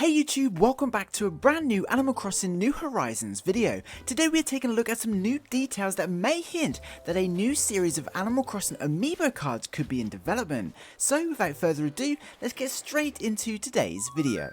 Hey YouTube, welcome back to a brand new Animal Crossing New Horizons video. Today we are taking a look at some new details that may hint that a new series of Animal Crossing Amiibo cards could be in development. So without further ado, let's get straight into today's video.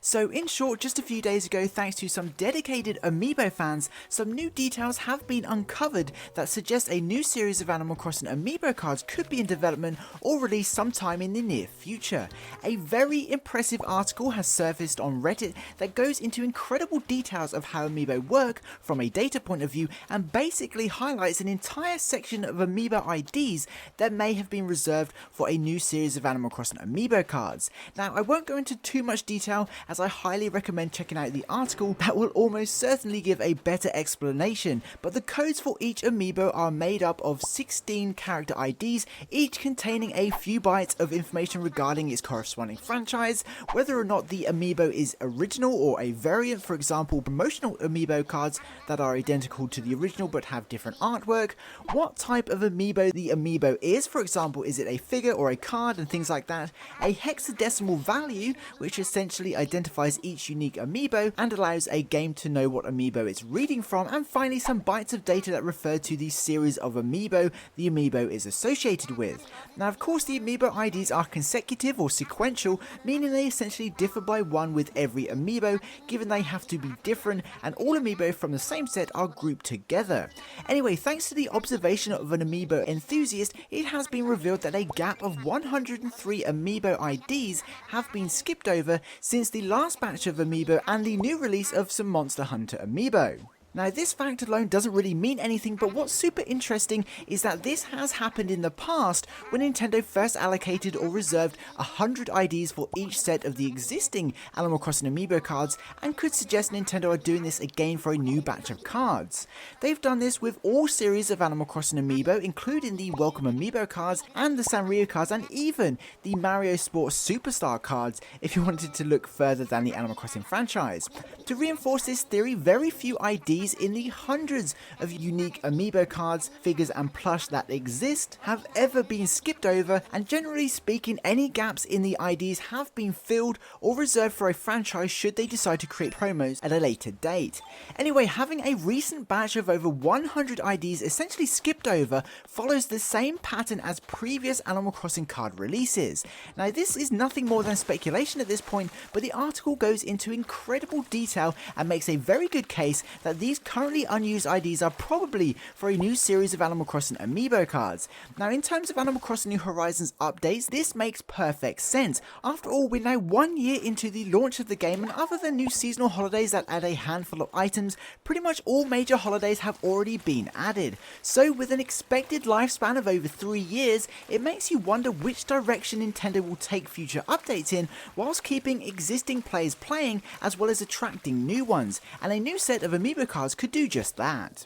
So in short, just a few days ago, thanks to some dedicated Amiibo fans, some new details have been uncovered that suggest a new series of Animal Crossing Amiibo cards could be in development or released sometime in the near future. A very impressive article has surfaced on Reddit that goes into incredible details of how Amiibo work from a data point of view and basically highlights an entire section of Amiibo IDs that may have been reserved for a new series of Animal Crossing Amiibo cards. Now I won't go into too much detail as I highly recommend checking out the article that will almost certainly give a better explanation, but the codes for each Amiibo are made up of 16 character IDs, each containing a few bytes of information regarding its corresponding franchise, whether or not the Amiibo is original or a variant, for example promotional Amiibo cards that are identical to the original but have different artwork, what type of Amiibo the Amiibo is, for example is it a figure or a card and things like that, a hexadecimal value which essentially identifies each unique Amiibo and allows a game to know what Amiibo it's reading from, and finally some bytes of data that refer to the series of Amiibo the Amiibo is associated with. Now of course the Amiibo IDs are consecutive or sequential, meaning they essentially differ by one with every Amiibo, given they have to be different and all Amiibo from the same set are grouped together. Anyway, thanks to the observation of an Amiibo enthusiast, it has been revealed that a gap of 103 Amiibo IDs have been skipped over since the last batch of Amiibo and the new release of some Monster Hunter Amiibo. Now this fact alone doesn't really mean anything, but what's super interesting is that this has happened in the past when Nintendo first allocated or reserved 100 IDs for each set of the existing Animal Crossing Amiibo cards, and could suggest Nintendo are doing this again for a new batch of cards. They've done this with all series of Animal Crossing Amiibo, including the Welcome Amiibo cards and the Sanrio cards and even the Mario Sports Superstar cards if you wanted to look further than the Animal Crossing franchise. To reinforce this theory, very few IDs in the hundreds of unique Amiibo cards, figures and plush that exist have ever been skipped over, and generally speaking any gaps in the IDs have been filled or reserved for a franchise should they decide to create promos at a later date. Anyway, having a recent batch of over 100 IDs essentially skipped over follows the same pattern as previous Animal Crossing card releases. Now this is nothing more than speculation at this point, but the article goes into incredible detail and makes a very good case that these currently unused IDs are probably for a new series of Animal Crossing Amiibo cards. Now in terms of Animal Crossing New Horizons updates, this makes perfect sense. After all, we're now 1 year into the launch of the game, and other than new seasonal holidays that add a handful of items, pretty much all major holidays have already been added. So with an expected lifespan of over 3 years, it makes you wonder which direction Nintendo will take future updates in, whilst keeping existing players playing as well as attracting new ones, and a new set of Amiibo cards could do just that.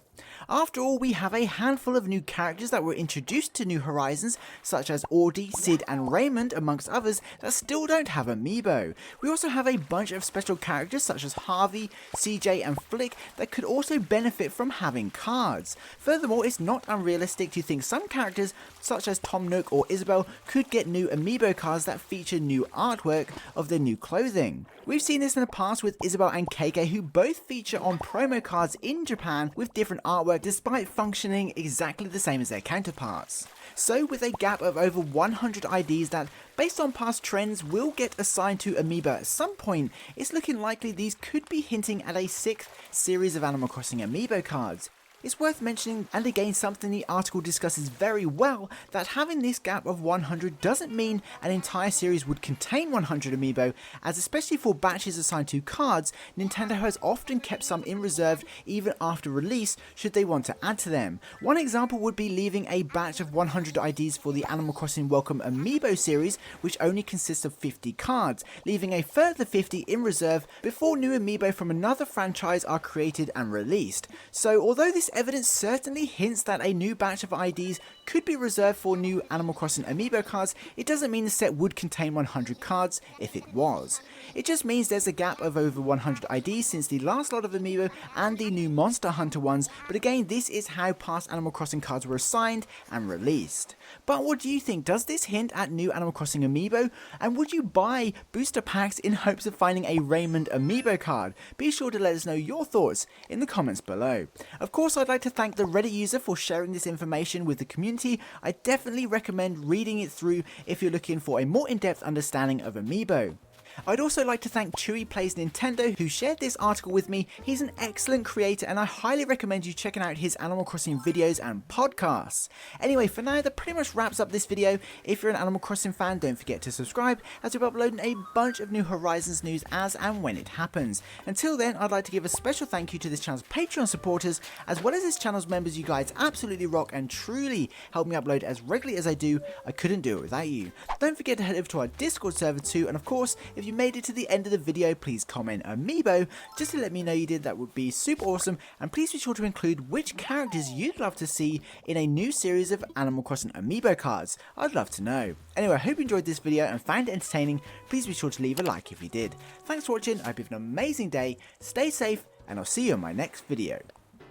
After all, we have a handful of new characters that were introduced to New Horizons, such as Audie, Sid and Raymond amongst others, that still don't have Amiibo. We also have a bunch of special characters such as Harvey, CJ and Flick that could also benefit from having cards. Furthermore, it's not unrealistic to think some characters such as Tom Nook or Isabelle could get new Amiibo cards that feature new artwork of their new clothing. We've seen this in the past with Isabelle and KK, who both feature on promo cards in Japan with different artwork despite functioning exactly the same as their counterparts. So with a gap of over 100 IDs that, based on past trends, will get assigned to Amiibo at some point, it's looking likely these could be hinting at a 6th series of Animal Crossing Amiibo cards. It's worth mentioning, and again something the article discusses very well, that having this gap of 100 doesn't mean an entire series would contain 100 Amiibo, as especially for batches assigned to cards, Nintendo has often kept some in reserve even after release should they want to add to them. One example would be leaving a batch of 100 IDs for the Animal Crossing Welcome Amiibo series, which only consists of 50 cards, leaving a further 50 in reserve before new Amiibo from another franchise are created and released. So although this evidence certainly hints that a new batch of IDs could be reserved for new Animal Crossing Amiibo cards, it doesn't mean the set would contain 100 cards if it was. It just means there's a gap of over 100 IDs since the last lot of Amiibo and the new Monster Hunter ones, but again, this is how past Animal Crossing cards were assigned and released. But what do you think? Does this hint at new Animal Crossing Amiibo? And would you buy booster packs in hopes of finding a Raymond Amiibo card? Be sure to let us know your thoughts in the comments below. Of course, I'd like to thank the Reddit user for sharing this information with the community. I definitely recommend reading it through if you're looking for a more in-depth understanding of Amiibo. I'd also like to thank Chewy Plays Nintendo who shared this article with me. He's an excellent creator and I highly recommend you checking out his Animal Crossing videos and podcasts. Anyway, for now that pretty much wraps up this video. If you're an Animal Crossing fan, don't forget to subscribe as we're uploading a bunch of new Horizons news as and when it happens. Until then, I'd like to give a special thank you to this channel's Patreon supporters as well as this channel's members. You guys absolutely rock and truly help me upload as regularly as I do. I couldn't do it without you. Don't forget to head over to our Discord server too, and of course, if you made it to the end of the video, please comment Amiibo just to let me know you did. That would be super awesome, and please be sure to include which characters you'd love to see in a new series of Animal Crossing Amiibo cards. I'd love to know. Anyway, I hope you enjoyed this video and found it entertaining. Please be sure to leave a like if you did. Thanks for watching, I hope you have an amazing day, stay safe, and I'll see you in my next video.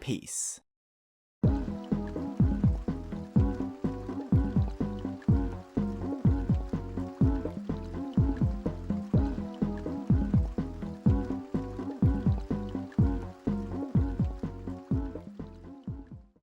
Peace.